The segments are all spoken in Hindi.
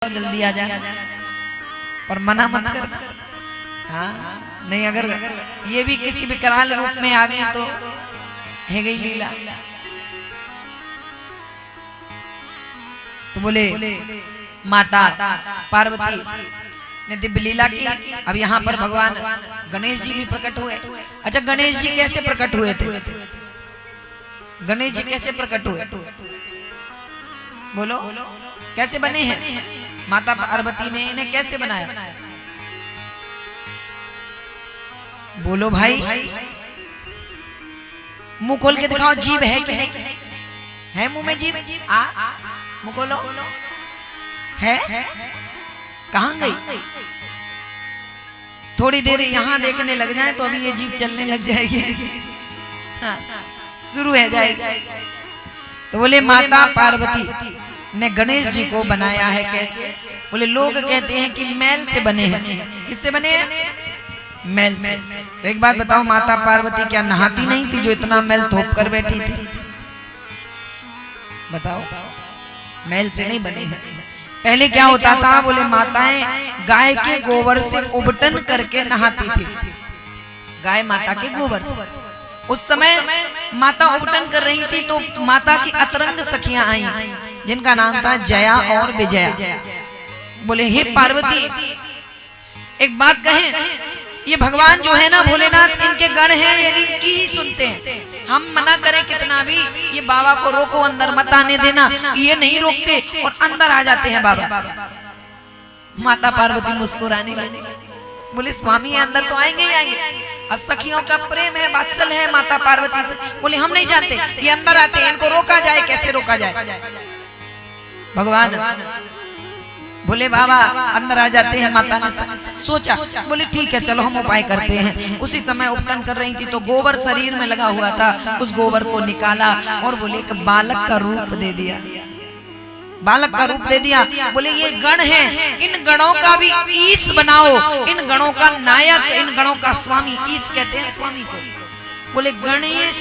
जल्दी आ जा, पर मना मत कर। हाँ नहीं, अगर ये भी किसी विकराल रूप में आ गए तो है गई लीला। तो बोले माता पार्वती ने दिव्य लीला की। अब यहाँ पर भगवान गणेश जी भी प्रकट हुए। अच्छा, गणेश जी कैसे प्रकट हुए थे? गणेश जी कैसे प्रकट हुए? बोलो, कैसे बने हैं? माता पार्वती ने इन्हें कैसे बनाया? बोलो भाई, मुंह खोल के दिखाओ, जीभ है कि नहीं? है मुंह में जीभ? मुंह खोलो। है? कहां गई? थोड़ी देर यहाँ देखने लग जाए तो अभी ये जीभ चलने लग जाएगी। हाँ, शुरू है जाएगी। तो बोले माता पार्वती ने गणेश जी को बनाया है कैसे? बोले लोग कहते हैं कि मैल से बने हैं। किससे बने हैं? मैल से। तो एक बात बताओ, माता पार्वती क्या नहाती नहीं थी जो इतना मैल थोप कर बैठी थी? बताओ, मैल से नहीं बनी है। पहले क्या होता था? बोले माताएं गाय के गोबर से उबटन करके नहाती थी। गाय माता के गोबर से। उस समय माता उबटन कर रही थी तो माता की अतरंग सखियां आई, जिनका नाम था जया और विजया। बोले हे पार्वती, एक बात कहें, ये भगवान जो है ना भोलेनाथ, इनके गण हैं, ये इनकी ही सुनते हैं। हम मना करें कितना भी, ये बाबा को रोको, अंदर मत आने देना, ये नहीं रोकते और अंदर आ जाते हैं बाबा। माता पार्वती मुस्कुराने लगी। बोले स्वामी अंदर तो आएंगे ही आएंगे। अब सखियों का प्रेम है, वात्सल है माता पार्वती से। बोले हम नहीं जानते, ये अंदर आते हैं, इनको रोका जाए। कैसे रोका जाए? भगवान बोले बाबा अंदर आ जाते हैं। माता ने सोचा, बोले ठीक है चलो हम उपाय करते हैं। उसी समय उपटन कर रही थी तो गोबर शरीर में लगा हुआ था, उस गोबर को निकाला और बोले एक बालक का रूप दे दिया। बालक का रूप दे दिया। बोले ये गण हैं, इन गणों का भी ईश बनाओ, इन गणों का नायक, इन गणों का स्वामी। ईश कहते हैं स्वामी को। बोले गणेश,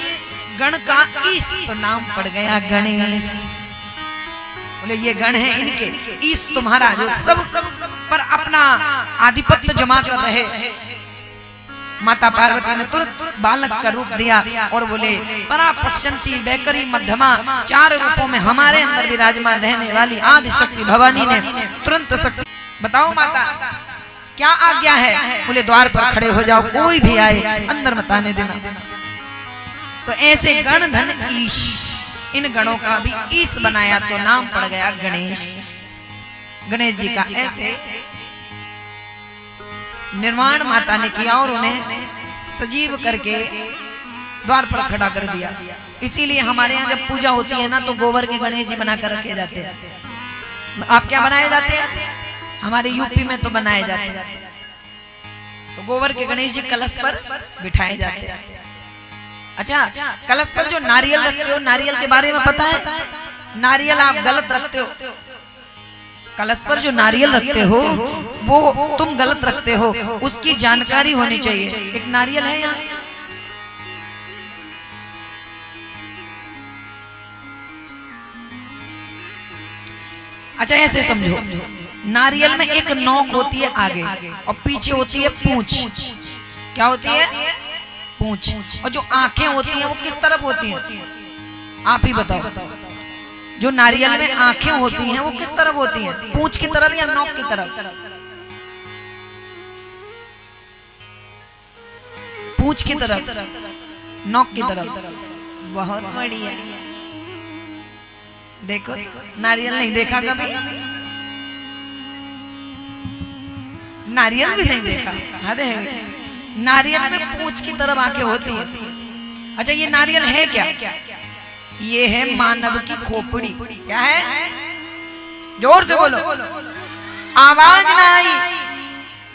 गण का ईश, तो नाम पड़ गया गणेश। बोले ये गण है, इनके ईश तुम्हारा, जो सब पर अपना आधिपत्य जमा कर रहे। माता पार्वती ने तुरंत बालक का रूप दिया और बोले परा पश्यंती वैकरी मध्यमा, चार रूपों में हमारे अंदर विराजमान रहने वाली आदि शक्ति भवानी ने तुरंत शक्ति। बताओ माता क्या आज्ञा है? बोले द्वार पर खड़े हो जाओ, कोई भी आए अंदर मत आने देना। तो ऐसे गण धन ईश, इन गणों का भी ईश बनाया तो नाम पड़ गया गणेश। गणेश जी का ऐसे निर्माण माता ने किया और उन्हें सजीव करके द्वार पर खड़ा कर दिया। इसीलिए हमारे यहाँ जब पूजा होती है ना तो गोबर के गणेश जी बना कर रखे जाते हैं। आप क्या बनाए जाते हैं? हमारे यूपी में तो बनाए जाते हैं। तो गोबर के गणेश जी कलश पर बिठाए जाते हैं। अच्छा, कलश पर जो नारियल रखते हो, नारियल के बारे में पता है? नारियल आप गलत रखते हो। कलश पर जो नारियल रखते हो वो तुम गलत रखते हो, उसकी जानकारी होनी चाहिए। एक नारियल है यहाँ, अच्छा ऐसे समझो, नारियल में एक नोक होती है आगे और पीछे होती है पूंछ। क्या होती है? पूंछ। और जो आंखें होती हैं वो किस तरफ होती हैं? आप ही बताओ। जो नारियल में आंखें होती हैं वो किस तरफ होती हैं? पूंछ की तरफ या नोक की तरफ? पूंछ की तरफ, नोक की तरफ। बहुत बढ़िया। देखो, नारियल नहीं देखा कभी? नारियल भी नहीं देखा? अरे नारियल में पूंछ की तरफ आंखें होती हैं। अच्छा, ये नारियल है क्या? ये है मानव की खोपड़ी। क्या है? जोर से बोलो, आवाज ना आई,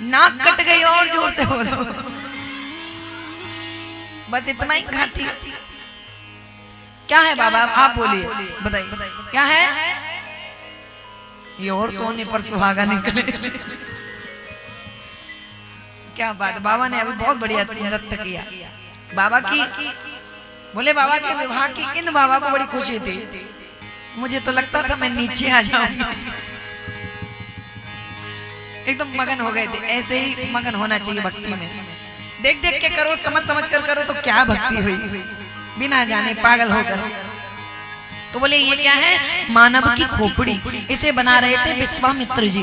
नाक कट गई और जोर से बोलो। बस इतना ही खाती। क्या है बाबा? आप बोलिए, बताइए क्या है? ये और सोने पर सुहागा निकले। क्या बात, बाबा ने अभी बहुत बढ़िया नृत्य किया। बाबा की, बोले बाबा के विवाह की इन बाबा को बड़ी खुशी थी। मुझे तो लगता था मैं नीचे आ जाऊंगा। एकदम मगन हो गए थे। ऐसे ही मगन होना चाहिए भक्ति में, देख देख के करो, समझ समझ कर करो तो क्या भक्ति हुई, बिना जाने पागल होकर। तो बोले ये क्या है? मानव की खोपड़ी। इसे बना रहे थे विश्वामित्र जी।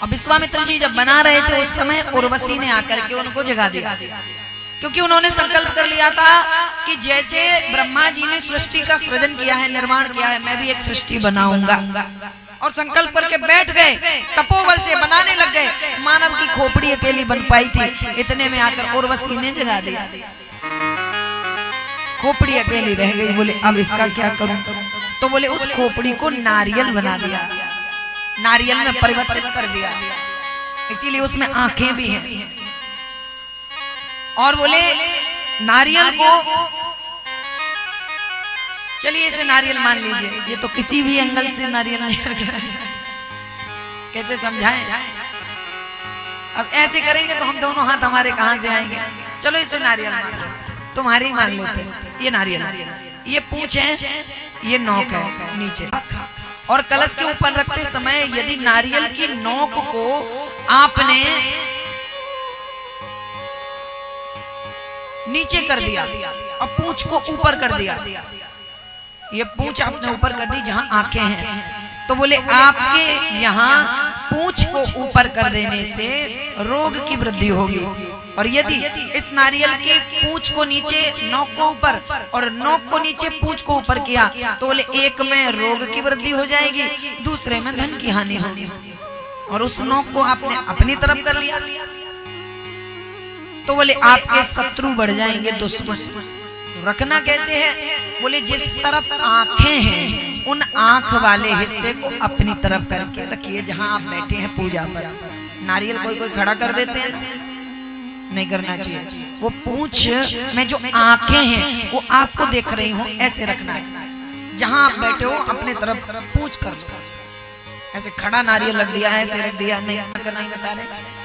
और विश्वामित्र जी जब बना रहे थे उस समय उर्वशी ने आकर के उनको जगा दिया, क्योंकि उन्होंने संकल्प कर लिया था कि जैसे ब्रह्मा जी ने सृष्टि का सृजन किया है, निर्माण किया है, मैं भी एक सृष्टि बनाऊंगा। और संकल्प करके बैठ गए, तपोबल से बनाने लग गए। मानव की खोपड़ी अकेली बन पाई थी, इतने में आकर उर्वशी ने जगा दिया, खोपड़ी अकेली रह गई। बोले अब इसका क्या करूं? तो बोले उस खोपड़ी को नारियल बना दिया, नारियल में परिवर्तित कर दिया, इसीलिए उसमें आंखें भी हैं। और बोले नारियल को, चलिए इसे नारियल मान लीजिए, ये तो किसी भी एंगल से नारियल नहीं, कैसे समझाएं? अब ऐसे करेंगे तो हम दोनों हाथ हमारे कहां से आएंगे? चलो इसे नारियल मान लो, तुम्हारी मान लेते हैं। ये नारियल, ये पूंछ है, ये नोक है नीचे। और कलश के ऊपर रखते समय यदि नारियल की नोक को आपने नीचे कर दिया और पूंछ को ऊपर कर दिया, ये पूंछ आपने ऊपर कर दी जहां आंखें हैं, तो बोले आपके यहाँ पूंछ को ऊपर कर देने से रोग की वृद्धि होगी। और यदि इस नारियल के पूंछ को नीचे, नोक को ऊपर और नोक को नीचे, पूंछ को ऊपर किया, तो बोले एक में रोग की वृद्धि हो जाएगी, दूसरे में धन की हानि होगी। और उस नोक को आपने अपनी तरफ कर लिया तो बोले आपके शत्रु बढ़ जाएंगे, दुश्मन। रखना कैसे है? बोले जिस तरफ आंखें हैं उन आंख वाले हिस्से को अपनी तरफ करके रखिए, जहां आप बैठे हैं पूजा पर। नारियल कोई कोई खड़ा कर देते हैं, नहीं करना चाहिए। वो पूंछ में जो आंखें हैं वो आपको देख रही हो, ऐसे रखना है। जहां आप बैठे हो अपने तरफ पूंछ कर, ऐसे खड़ा नारियल रख दिया, ऐसे रख दिया, नहीं बता रहे।